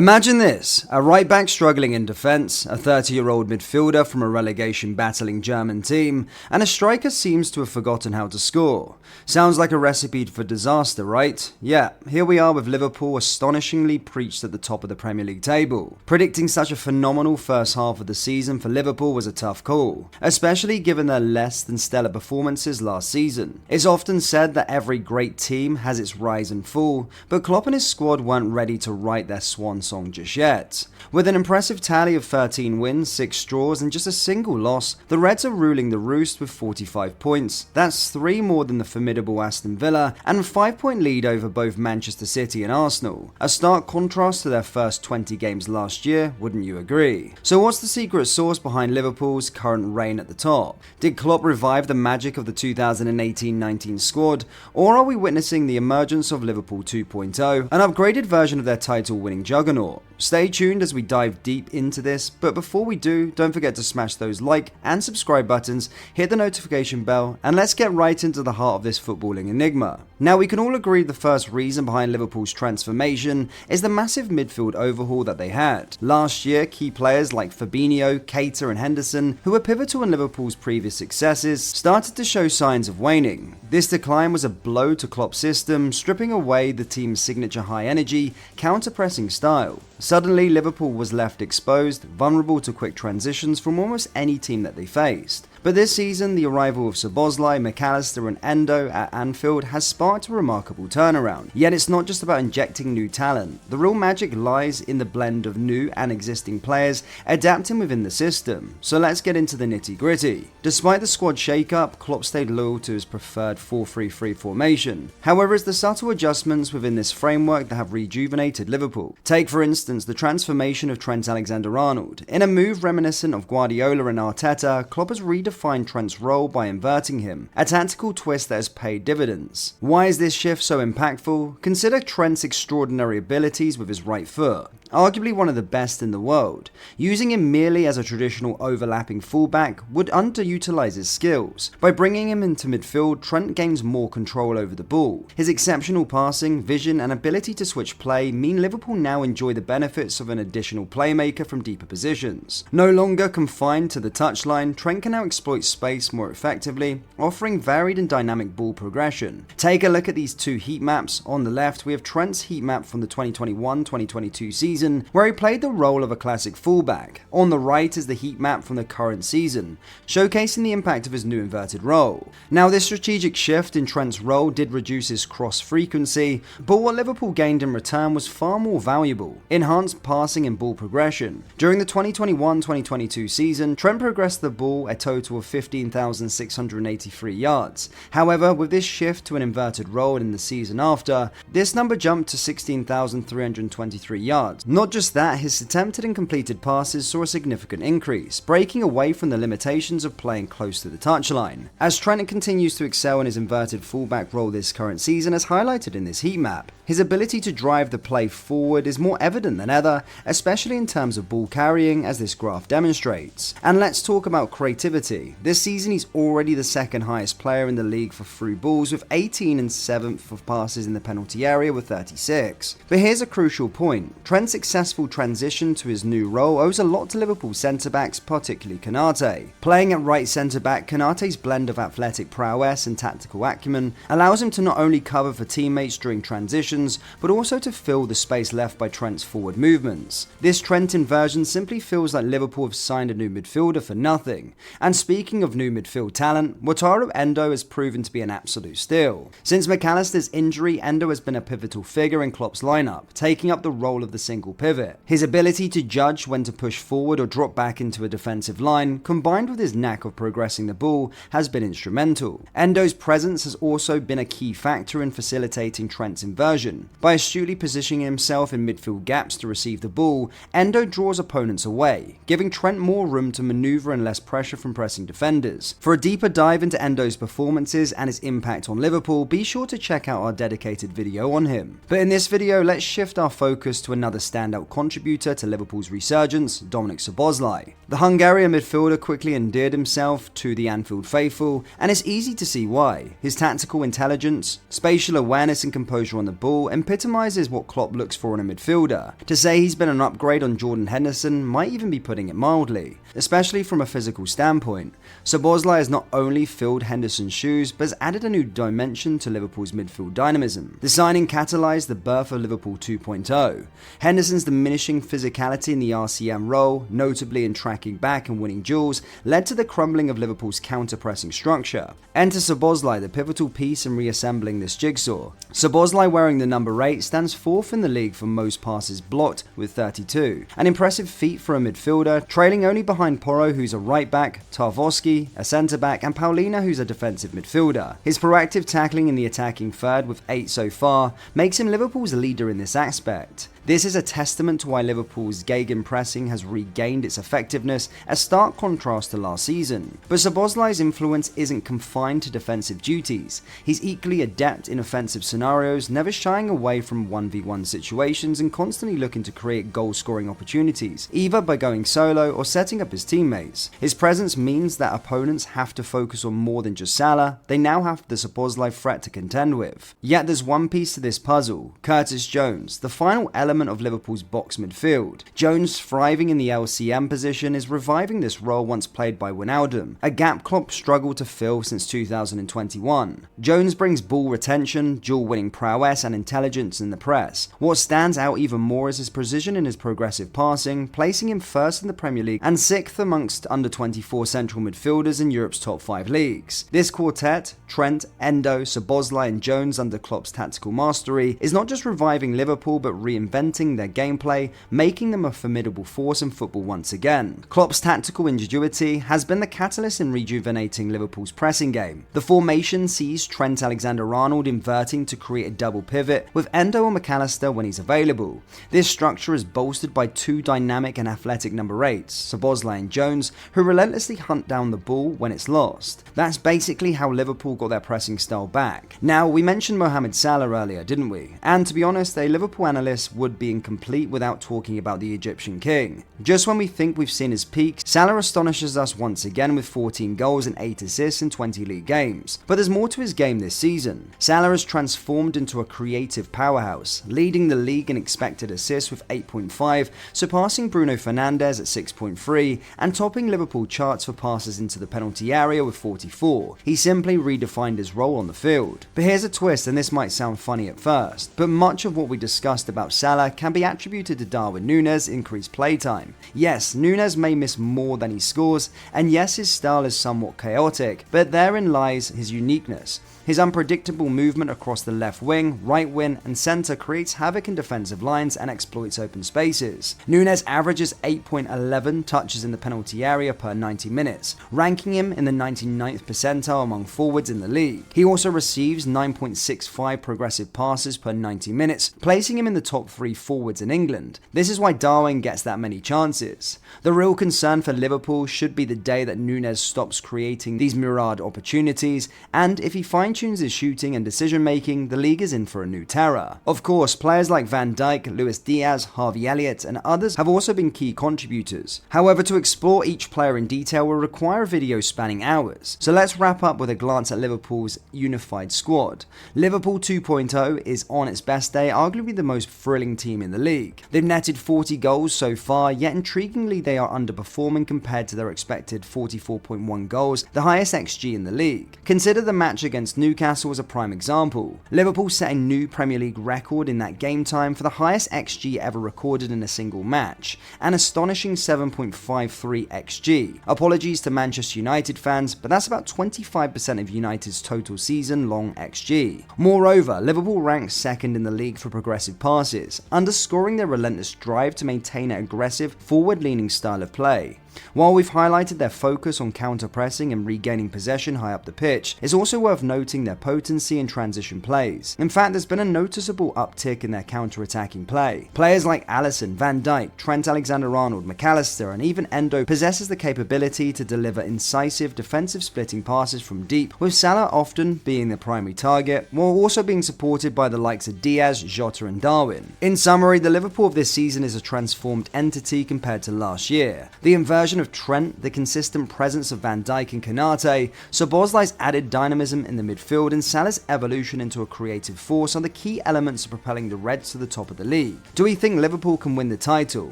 Imagine this, a right back struggling in defence, a 30-year-old midfielder from a relegation battling German team, and a striker seems to have forgotten how to score. Sounds like a recipe for disaster, right? Yeah, here we are with Liverpool astonishingly preached at the top of the Premier League table. Predicting such a phenomenal first half of the season for Liverpool was a tough call, especially given their less than stellar performances last season. It's often said that every great team has its rise and fall, but Klopp and his squad weren't ready to write their swan song just yet. With an impressive tally of 13 wins, 6 draws and just a single loss, the Reds are ruling the roost with 45 points. That's 3 more than the formidable Aston Villa and a 5-point lead over both Manchester City and Arsenal. A stark contrast to their first 20 games last year, wouldn't you agree? So what's the secret sauce behind Liverpool's current reign at the top? Did Klopp revive the magic of the 2018-19 squad, or are we witnessing the emergence of Liverpool 2.0, an upgraded version of their title-winning juggernaut? Stay tuned as we dive deep into this, but before we do, don't forget to smash those like and subscribe buttons, hit the notification bell, and let's get right into the heart of this footballing enigma. Now, we can all agree the first reason behind Liverpool's transformation is the massive midfield overhaul that they had. Last year, key players like Fabinho, Keita and Henderson, who were pivotal in Liverpool's previous successes, started to show signs of waning. This decline was a blow to Klopp's system, stripping away the team's signature high-energy, counter-pressing style. Suddenly, Liverpool was left exposed, vulnerable to quick transitions from almost any team that they faced. But this season, the arrival of Szoboszlai, McAllister and Endo at Anfield has sparked a remarkable turnaround. Yet it's not just about injecting new talent. The real magic lies in the blend of new and existing players adapting within the system. So let's get into the nitty-gritty. Despite the squad shake-up, Klopp stayed loyal to his preferred 4-3-3 formation. However, it's the subtle adjustments within this framework that have rejuvenated Liverpool. Take for instance the transformation of Trent Alexander-Arnold. In a move reminiscent of Guardiola and Arteta, Klopp has redefined Trent's role by inverting him, a tactical twist that has paid dividends. Why is this shift so impactful? Consider Trent's extraordinary abilities with his right foot. Arguably one of the best in the world. Using him merely as a traditional overlapping fullback would underutilize his skills. By bringing him into midfield, Trent gains more control over the ball. His exceptional passing, vision and ability to switch play mean Liverpool now enjoy the benefits of an additional playmaker from deeper positions. No longer confined to the touchline, Trent can now exploit space more effectively, offering varied and dynamic ball progression. Take a look at these two heat maps. On the left, we have Trent's heat map from the 2021-2022 season, where he played the role of a classic fullback. On the right is the heat map from the current season, showcasing the impact of his new inverted role. Now, this strategic shift in Trent's role did reduce his cross frequency, but what Liverpool gained in return was far more valuable: enhanced passing and ball progression. During the 2021-2022 season, Trent progressed the ball a total of 15,683 yards. However, with this shift to an inverted role in the season after, this number jumped to 16,323 yards. Not just that, his attempted and completed passes saw a significant increase, breaking away from the limitations of playing close to the touchline. As Trent continues to excel in his inverted fullback role this current season, as highlighted in this heat map, his ability to drive the play forward is more evident than ever, especially in terms of ball carrying, as this graph demonstrates. And let's talk about creativity. This season he's already the second highest player in the league for through balls, with 18 and 7th for passes in the penalty area with 36. But here's a crucial point. Trent's successful transition to his new role owes a lot to Liverpool centre-backs, particularly Konate. Playing at right centre-back, Konate's blend of athletic prowess and tactical acumen allows him to not only cover for teammates during transitions, but also to fill the space left by Trent's forward movements. This Trent inversion simply feels like Liverpool have signed a new midfielder for nothing. And speaking of new midfield talent, Wataru Endo has proven to be an absolute steal. Since McAllister's injury, Endo has been a pivotal figure in Klopp's lineup, taking up the role of the single pivot. His ability to judge when to push forward or drop back into a defensive line, combined with his knack of progressing the ball, has been instrumental. Endo's presence has also been a key factor in facilitating Trent's inversion. By astutely positioning himself in midfield gaps to receive the ball, Endo draws opponents away, giving Trent more room to maneuver and less pressure from pressing defenders. For a deeper dive into Endo's performances and his impact on Liverpool, be sure to check out our dedicated video on him. But in this video, let's shift our focus to another standout contributor to Liverpool's resurgence, Dominik Szoboszlai. The Hungarian midfielder quickly endeared himself to the Anfield faithful, and it's easy to see why. His tactical intelligence, spatial awareness and composure on the ball epitomizes what Klopp looks for in a midfielder. To say he's been an upgrade on Jordan Henderson might even be putting it mildly, especially from a physical standpoint. Szoboszlai has not only filled Henderson's shoes, but has added a new dimension to Liverpool's midfield dynamism. The signing catalysed the birth of Liverpool 2.0. Henderson's diminishing physicality in the RCM role, notably in tracking back and winning duels, led to the crumbling of Liverpool's counter-pressing structure. Enter Szoboszlai, the pivotal piece in reassembling this jigsaw. Szoboszlai, wearing the number 8, stands fourth in the league for most passes blocked with 32. An impressive feat for a midfielder, trailing only behind Porro, who's a right back, Tarkowski, a centre back, and Paulina, who's a defensive midfielder. His proactive tackling in the attacking third, with 8 so far, makes him Liverpool's leader in this aspect. This is a testament to why Liverpool's gegenpressing has regained its effectiveness, a stark contrast to last season. But Szoboszlai's influence isn't confined to defensive duties. He's equally adept in offensive scenarios, never shying away from 1v1 situations and constantly looking to create goal-scoring opportunities, either by going solo or setting up his teammates. His presence means that opponents have to focus on more than just Salah, they now have the Szoboszlai threat to contend with. Yet there's one piece to this puzzle: Curtis Jones, the final element of Liverpool's box midfield. Jones, thriving in the LCM position, is reviving this role once played by Wijnaldum, a gap Klopp struggled to fill since 2021. Jones brings ball retention, duel-winning prowess, and intelligence in the press. What stands out even more is his precision in his progressive passing, placing him first in the Premier League and 6th amongst under-24 central midfielders in Europe's top 5 leagues. This quartet, Trent, Endo, Szoboszlai, and Jones under Klopp's tactical mastery, is not just reviving Liverpool but reinventing their gameplay, making them a formidable force in football once again. Klopp's tactical ingenuity has been the catalyst in rejuvenating Liverpool's pressing game. The formation sees Trent Alexander-Arnold inverting to create a double pivot, with Endo and McAllister when he's available. This structure is bolstered by 2 dynamic and athletic number 8s, Szoboszlai and Jones, who relentlessly hunt down the ball when it's lost. That's basically how Liverpool got their pressing style back. Now, we mentioned Mohamed Salah earlier, didn't we? And to be honest, a Liverpool analyst would be incomplete without talking about the Egyptian king. Just when we think we've seen his peak, Salah astonishes us once again with 14 goals and 8 assists in 20 league games. But there's more to his game this season. Salah has transformed into a creative powerhouse, leading the league in expected assists with 8.5, surpassing Bruno Fernandes at 6.3, and topping Liverpool charts for passes into the penalty area with 44. He simply redefined his role on the field. But here's a twist, and this might sound funny at first, but much of what we discussed about Salah can be attributed to Darwin Nunez' increased playtime. Yes, Nunez may miss more than he scores, and yes, his style is somewhat chaotic, but therein lies his uniqueness. His unpredictable movement across the left wing, right wing, and centre creates havoc in defensive lines and exploits open spaces. Nunez averages 8.11 touches in the penalty area per 90 minutes, ranking him in the 99th percentile among forwards in the league. He also receives 9.65 progressive passes per 90 minutes, placing him in the top 3 forwards in England. This is why Darwin gets that many chances. The real concern for Liverpool should be the day that Nunez stops creating these myriad opportunities, and if he fine-tunes his shooting and decision-making, the league is in for a new terror. Of course, players like Van Dijk, Luis Diaz, Harvey Elliott, and others have also been key contributors. However, to explore each player in detail will require a video spanning hours. So let's wrap up with a glance at Liverpool's unified squad. Liverpool 2.0 is on its best day arguably the most thrilling team in the league. They've netted 40 goals so far, yet intriguingly they are underperforming compared to their expected 44.1 goals, the highest XG in the league. Consider the match against Newcastle as a prime example. Liverpool set a new Premier League record in that game time for the highest XG ever recorded in a single match, an astonishing 7.53 XG. Apologies to Manchester United fans, but that's about 25% of United's total season-long XG. Moreover, Liverpool ranks second in the league for progressive passes, underscoring their relentless drive to maintain an aggressive, forward-leaning style of play. While we've highlighted their focus on counter-pressing and regaining possession high up the pitch, it's also worth noting their potency in transition plays. In fact, there's been a noticeable uptick in their counter-attacking play. Players like Alisson, Van Dijk, Trent Alexander-Arnold, McAllister, and even Endo possesses the capability to deliver incisive defensive splitting passes from deep, with Salah often being the primary target, while also being supported by the likes of Diaz, Jota, and Darwin. In summary, the Liverpool of this season is a transformed entity compared to last year. The inverted reversion of Trent, the consistent presence of Van Dijk and Konate, Szoboszlai's added dynamism in the midfield, and Salah's evolution into a creative force are the key elements of propelling the Reds to the top of the league. Do we think Liverpool can win the title?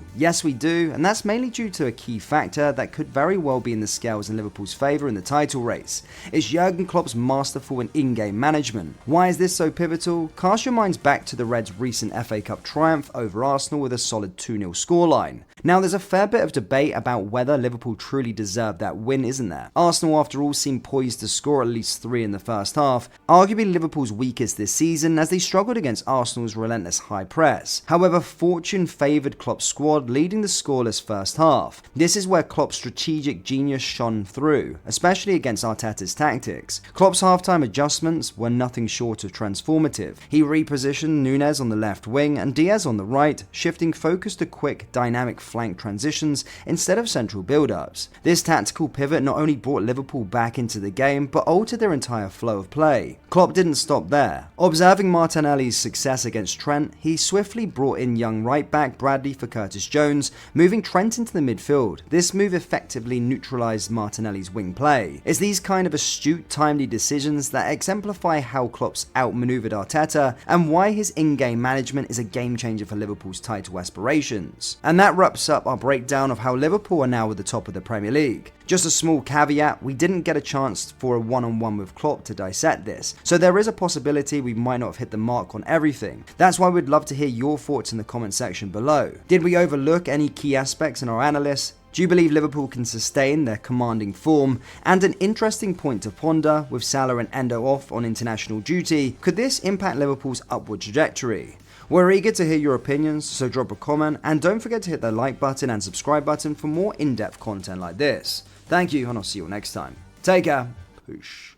Yes, we do, and that's mainly due to a key factor that could very well be in the scales in Liverpool's favour in the title race. It's Jurgen Klopp's masterful and in-game management. Why is this so pivotal? Cast your minds back to the Reds' recent FA Cup triumph over Arsenal with a solid 2-0 scoreline. Now, there's a fair bit of debate about whether Liverpool truly deserved that win, isn't there? Arsenal, after all, seemed poised to score at least 3 in the first half, arguably Liverpool's weakest this season as they struggled against Arsenal's relentless high press. However, fortune favoured Klopp's squad, leading the scoreless first half. This is where Klopp's strategic genius shone through, especially against Arteta's tactics. Klopp's halftime adjustments were nothing short of transformative. He repositioned Nunez on the left wing and Diaz on the right, shifting focus to quick, dynamic flank transitions instead of central build-ups. This tactical pivot not only brought Liverpool back into the game, but altered their entire flow of play. Klopp didn't stop there. Observing Martinelli's success against Trent, he swiftly brought in young right-back Bradley for Curtis Jones, moving Trent into the midfield. This move effectively neutralised Martinelli's wing play. It's these kind of astute, timely decisions that exemplify how Klopp's outmaneuvered Arteta and why his in-game management is a game-changer for Liverpool's title aspirations. And that wraps up our breakdown of how Liverpool are now at the top of the Premier League. Just a small caveat, we didn't get a chance for a one-on-one with Klopp to dissect this, so there is a possibility we might not have hit the mark on everything. That's why we'd love to hear your thoughts in the comment section below. Did we overlook any key aspects in our analysis? Do you believe Liverpool can sustain their commanding form? And an interesting point to ponder, with Salah and Endo off on international duty, could this impact Liverpool's upward trajectory? We're eager to hear your opinions, so drop a comment, and don't forget to hit the like button and subscribe button for more in-depth content like this. Thank you, and I'll see you all next time. Take care. Poosh.